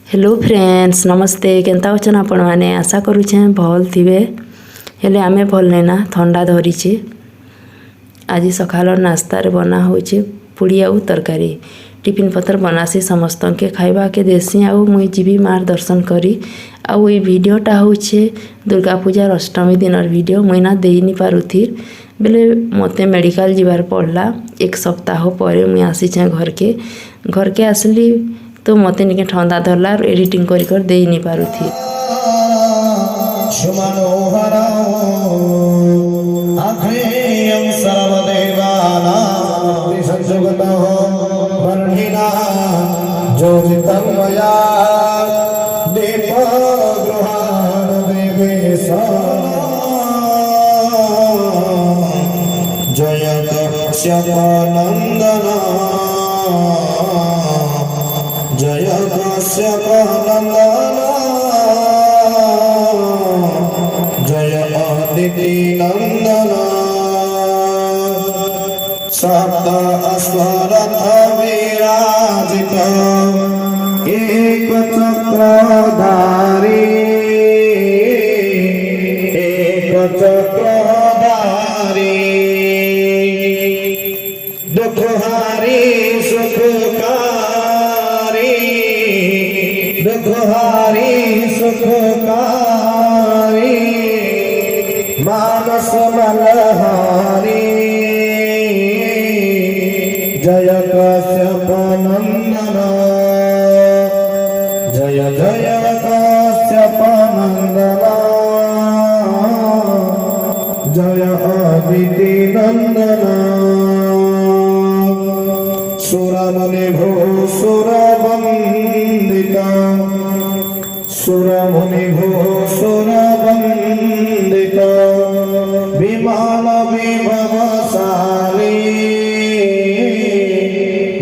Hello friends नमस्ते Kenta अछन आपण माने आशा करूछे भल थिबे हेले आमे भल नेना ठंडा धरिछे। आज सकाल नास्ता रे बना होछे पुड़ी आउ तरकारी टिफिन पत्र बनासी समस्त के खाइबा के देसी आउ मुई जीवी मार दर्शन करी आउ ए वीडियोटा होछे दुर्गा पूजा अष्टमी दिन वीडियो मुई ना देई नि पारुथी बेले मते मेडिकल जीवार पड़ला एक सप्ताह पर मुई आसी छे घर के आसली तो मते निके ठंडा धरला एडिटिंग कर दे नहीं पारुथी। जय काश्यपनंदना जय अदिति नंदना सप्त अश्वरथ विराजित एक चक्रधारी दुखहारी दुखहारी सुखकारी मानस बलहारी जय काश्यप नंदना जय जय काश्यप नंदना जय अदिति नंदना सुरमुनि भूसुर वंदिता सुरमुनि भूसुर वंदिता विमान विभवशाली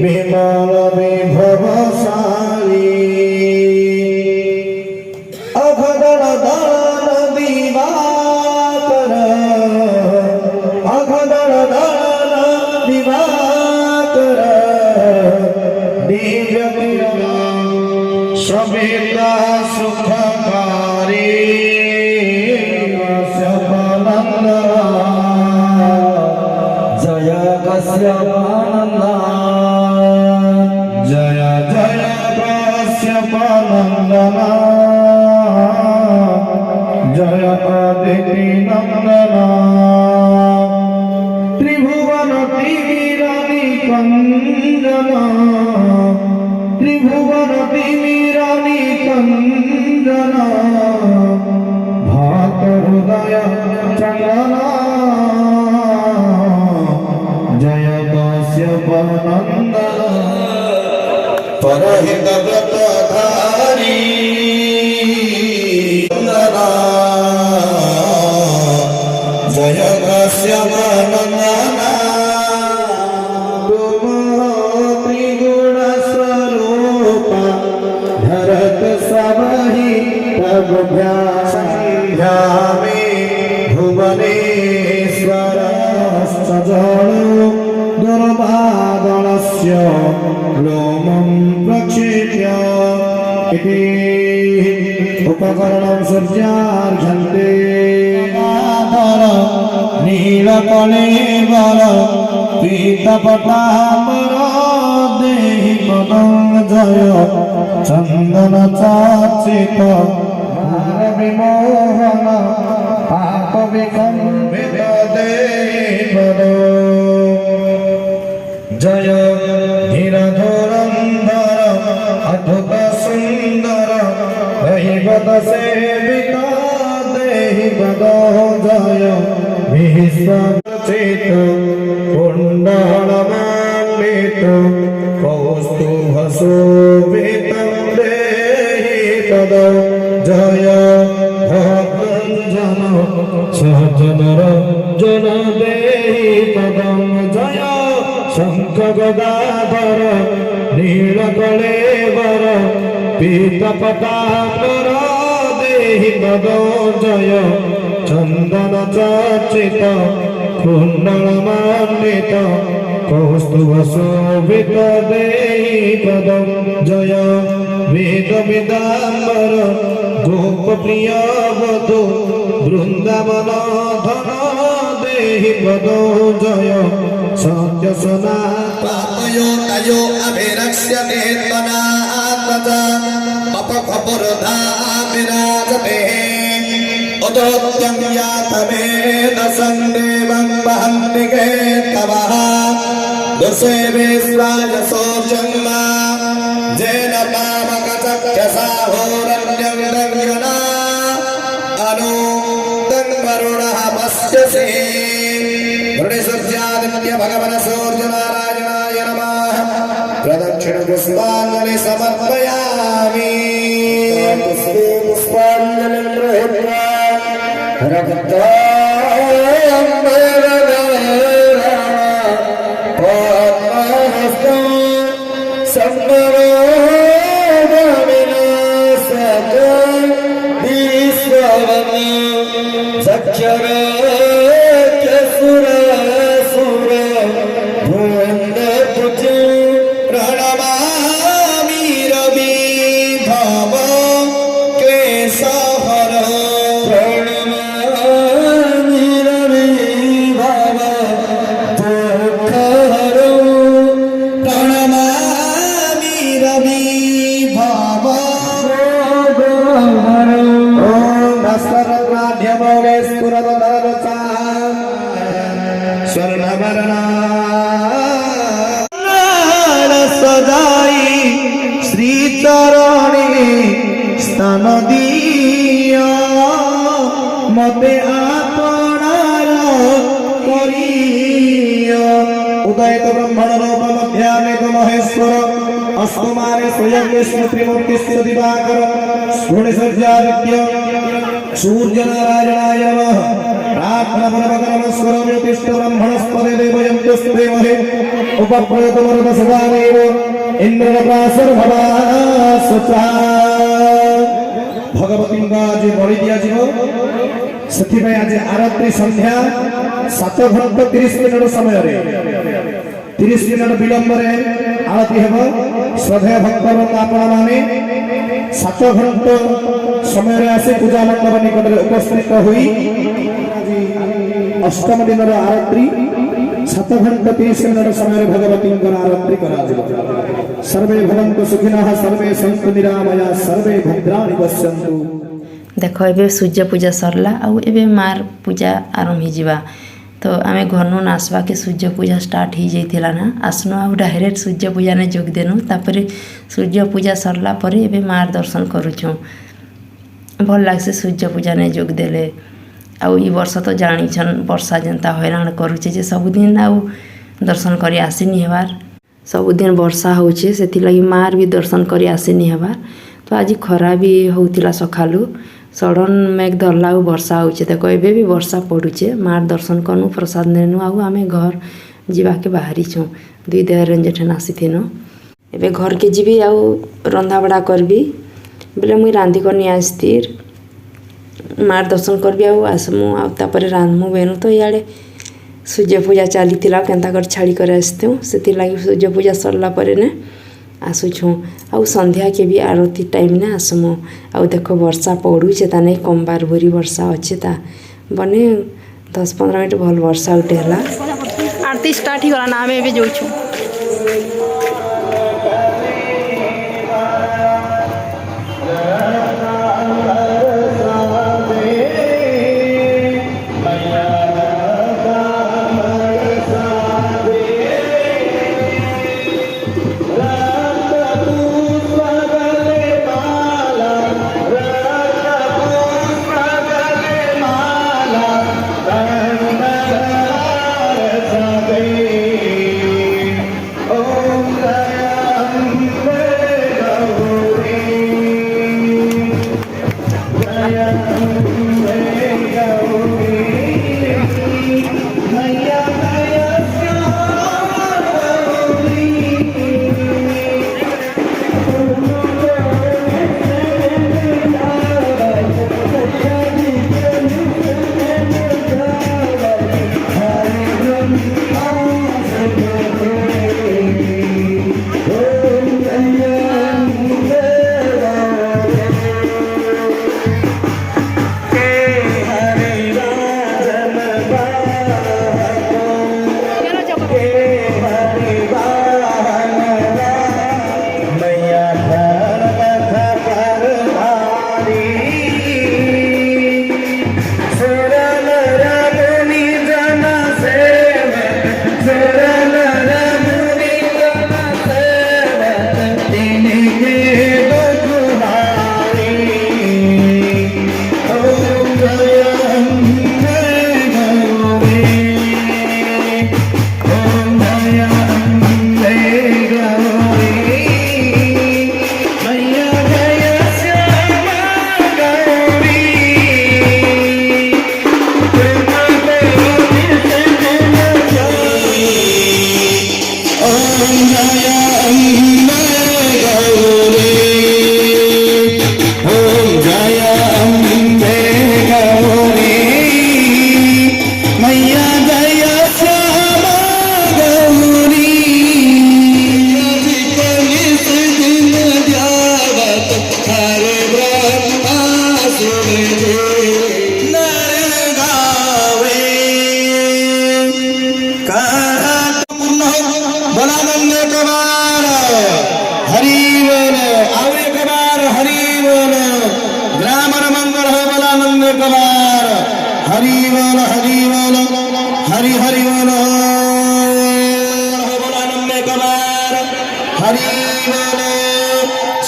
विमान विभवशाली अघदन दान दिवाकर अघदन दान दिवाकर दिव्य सविता सुखकारी काश्यपानंदना जय काश्यपानंदना जय जय काश्यपानंदना जय अदिति नंदना त्रिभुवन तिमिरानि कंजना त्रिभुवन तिमिरानि कंजना भात हृदय चंदना जय काश्यपानंदना परहित व्रतधारी जय काश्यपानंदना संध्या में भुवनेश्वर सजलो दुर्वादनस्य लोमं प्रक्षेप्य उपकरणं सूर्यार्घन्ते नीलकलेवर पीतपटापर देहि पदं जय चंदन चाचित विमोहन पाप विकम्पित देवद जय धीरधुरंधर अद्भुत सुंदर दैवत सेविता देवद जय विश्वचित कुंडलमंडित कौस्तुभशोभितं देहिपद जय भक्तजन सहजनर जन देहि पदं जय शंख गदाधर नीलकलेवर पीतपटाकर देहि पदं जय चंदन चर्चित कुंडलमंडित कौस्तुभशोभित देहि पदं जय वेद विदाम्बर गोप प्रिय बधु वृंदावन धन देहि पदो जय सत्य सनातन पापयो तयो अभिरक्ष्यते त्वनात्मजा पपखपुरधा विराजते उदोत्यं यातवेदसं देवं वहन्तिके तवः दुर्सेवेश्वाय सोचम्मा जेन पावकचक्षसा होरण्यं दङ्गना अनुदं वरुणः पश्यसि वृणिसुर्यादित्य भगवन् सूर्यनारायणाय नमः प्रदक्षिण पुष्पाञ्जलि समर्पयामि पुष्पाञ्जलि गृहीत्वा पद्महस्तं सम्मरोगमिना सकल विश्ववन् चक्षुर प्रणमामि रवि भव केशहर प्रणमामि रवि भव दुःखहर प्रणमामि रवि भव रोगहर ओम सर्वज्ञमोगे स्फुरदरचा स्वर्णवर्णा सदाई श्री चरणी स्थान दिया मते आपणार करिया उदयित ब्रह्मण रूप मध्यामेक महेश्वर अस्तमाने स्वयं विष्णु त्रिमूर्ति दिवाकर गुणसर्जादित्य सूर्य नारायणाय नमः प्रार्थना पूर्वक नमस्कार ज्योतिष्ठ ब्रह्मणस्पदे देवयन्तस्ते महे उपप्रयत वरद सदादेव इंद्रप्रासर भवासुचा भगवतींका आज बळी दियाजिव ସେଥିପାଇଁ ଆଜି ଆରତି ସନ୍ଧ୍ୟା 7 ଘଣ୍ଟା 30 ମିନିଟ ସମୟରେ 30 ମିନିଟ ବିଳମ୍ବରେ ଆଳତି ହେବ ଶ୍ରଦ୍ଧେୟ ଭକ୍ତବୃନ୍ଦ ଆପଣମାନେ 7 ଘଣ୍ଟା ସମୟରେ ଆସି ପୂଜା ମଣ୍ଡପ ନିକଟରେ ଉପସ୍ଥିତ ହୋଇ ଅଷ୍ଟମ ଦିନର ଆରତି 7 ଘଣ୍ଟା 30 ମିନିଟ ସମୟରେ ଭଗବତୀଙ୍କର ଆରତି କରାଯିବ सर्वे भवन्तु सुखिनः सर्वे सन्तु निरामया सर्वे भद्राणि पश्यन्तु देख एबे सूर्य पूजा सरला आउ एबे मार पूजा आरंभ हो जावा तो आमे घरनु नासवा के सूर्य पूजा स्टार्ट हो जाइथिला ना आसनो आउ डायरेक्ट सूर्य पूजा ने जोग देनु तापरे सूर्य पूजा सरला परे एबे मार दर्शन करूछु भल लागसे सूर्य पूजा ने जोग देले आउ ई वर्ष तो जानी छन वर्षा जनता हैरान करूचे जे सब दिन आउ दर्शन करी आसीनी हेबार सबुदिन वर्षा होचे सेति लगी मार भी दर्शन करी आसीनी हेबार तो आज खरा भी होतिला सखालु सडन मेघ धरला वर्षा होचे देखो एबे भी वर्षा पड़ुचे मार दर्शन कनु प्रसाद नेनु आउ आमे घर जीवा के बाहरी छु दुई देह रंजेठन आसीथिनु एबे घर के जीवी आउ रंधा बड़ा करबी बेले मुई रांधी करनी आस्तिर मार दर्शन करबी आउ आसमु आउ तापरे रांधमु बेनु तो याडे सूर्य पूजा चली केन्ता कर छाड़ी कर आसते से लगी सूर्य पूजा सरला परे ने आसुछु आउ संध्या के भी आरती टाइम ने आसमु आउ देखो वर्षा पड़ुचे ता नहीं कम बार भरी वर्षा अच्छे ता बने 10-15 मिनट भल वर्षा उठे हला आरती स्टार्ट ही गला ना आमे भी जोछु ओम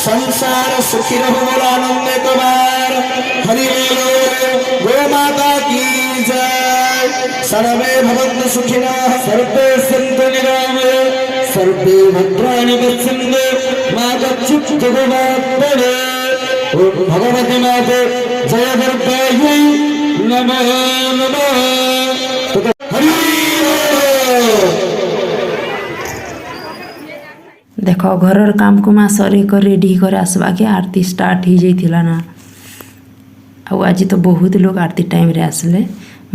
संसार सुखी रहो बोला आनंद कुमार हरि बोलो गो माता की जय सर्वे भवन्तु सुखिनः सर्वे सन्तु निरामयाः सर्वे भद्राणि पश्यन्तु मा कश्चित् दुःखमाप्नोत् ओम भगवती माते जय दुर्गायै नमः नमः हरि बोलो। देख घर काम कुमा सरी कर रेडी कर आसवा के आरती स्टार्ट हो जाइथिला ना आउ आज तो बहुत लोग आरती टाइम रे आसले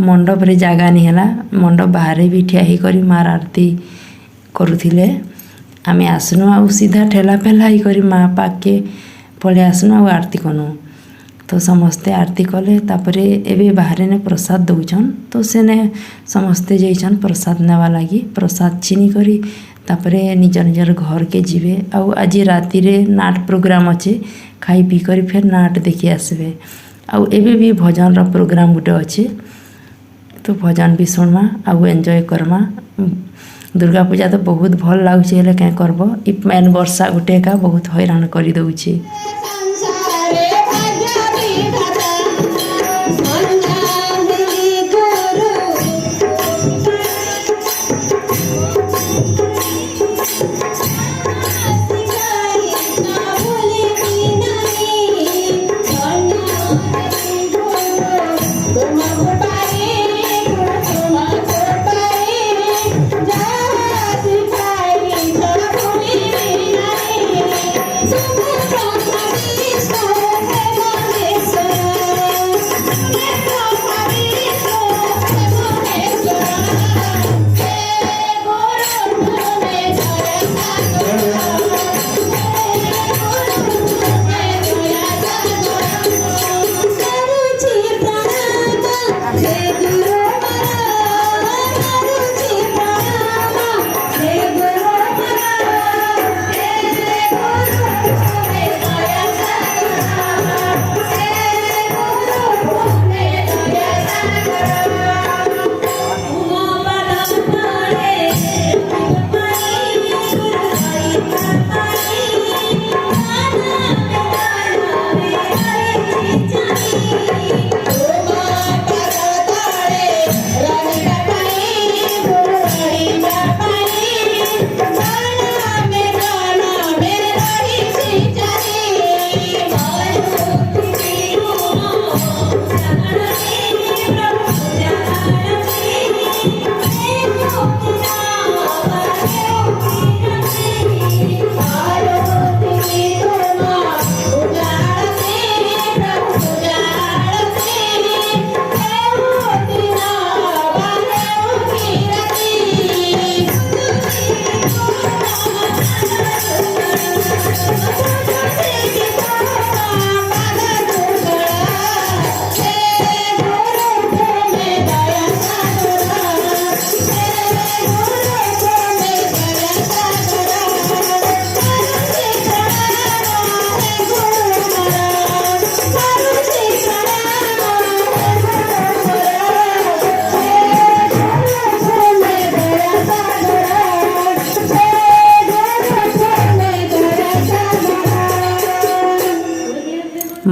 मंडप रे जागा नहीं हैला मंडप बाहर भी ठिया ही करी मार आरती करुथिले आमे आसनु आउ सीधा ठेला पेला ही करी माँ पाक के पळे आसनु आउ आरती कनु तो समस्ते आरती कले तापरे एबे बाहर ने प्रसाद दउछन तो सेने समस्ते जइछन प्रसाद नेवा लागी प्रसाद चिनी करी तापरे निज निजर घर के जीवे आउ आज राति रे नाट प्रोग्राम अच्छे खाई पी कर फिर नाट देखी आसबे आउ एबे भी भजन रो प्रोग्राम गुटे अच्छे तो भजन भी सुनमा आउ एंजॉय करमा दुर्गा पूजा तो बहुत भल लागुचे हेले क्या करबो इ मैन वर्षा गुटे का बहुत हैरान करी दउची।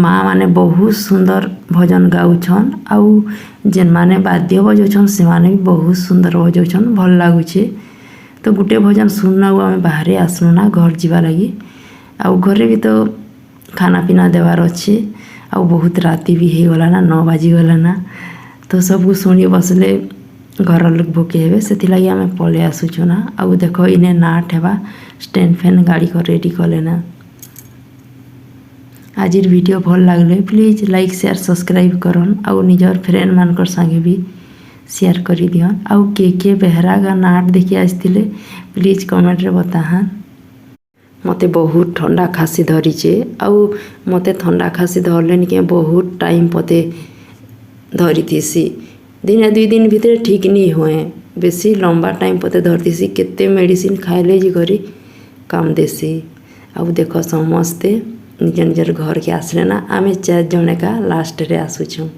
माँ माने बहुत सुंदर भजन गाउछन आउ जेन माने वाद्य बजाउछन से माने भी बहुत सुंदर बजाउछन भल लागुचे तो गुटे भजन सुनना आम बाहर आसनु ना घर जीवा लगी आउ घरे भी तो खाना पीना देवार अच्छे आउ बहुत राति भी हो गला ना 9 बाजी गला ना तो सब शुणी बसले घर लोक भोके हेबे से आम पलि आसुचु ना। आउ देख इने नाट हेबा स्टैंड फैन गाड़ी को रेडी कले ना। आज वीडियो भल लगले प्लीज लाइक शेयर सब्सक्राइब करन आउ निजर फ्रेंड मानकर संगे भी शेयर कर दियन। आउ के बेहरा गा नाट देखि आसथिले प्लीज कमेंट रे बताहान। मते बहुत ठंडा खासी धरीचे आउ मते ठंडा खासी धरले के बहुत टाइम पते धरी थीसी। दिन 2 दिन भितर ठीक नहीं हुए बेसी लंबा टाइम पते धरतीसी। केते मेडिसिन खाइले जी करी काम देसी। आउ देख समस्ते निज निजर घर के आसले ना। आमे 4 जने का लास्ट रे आसुछू।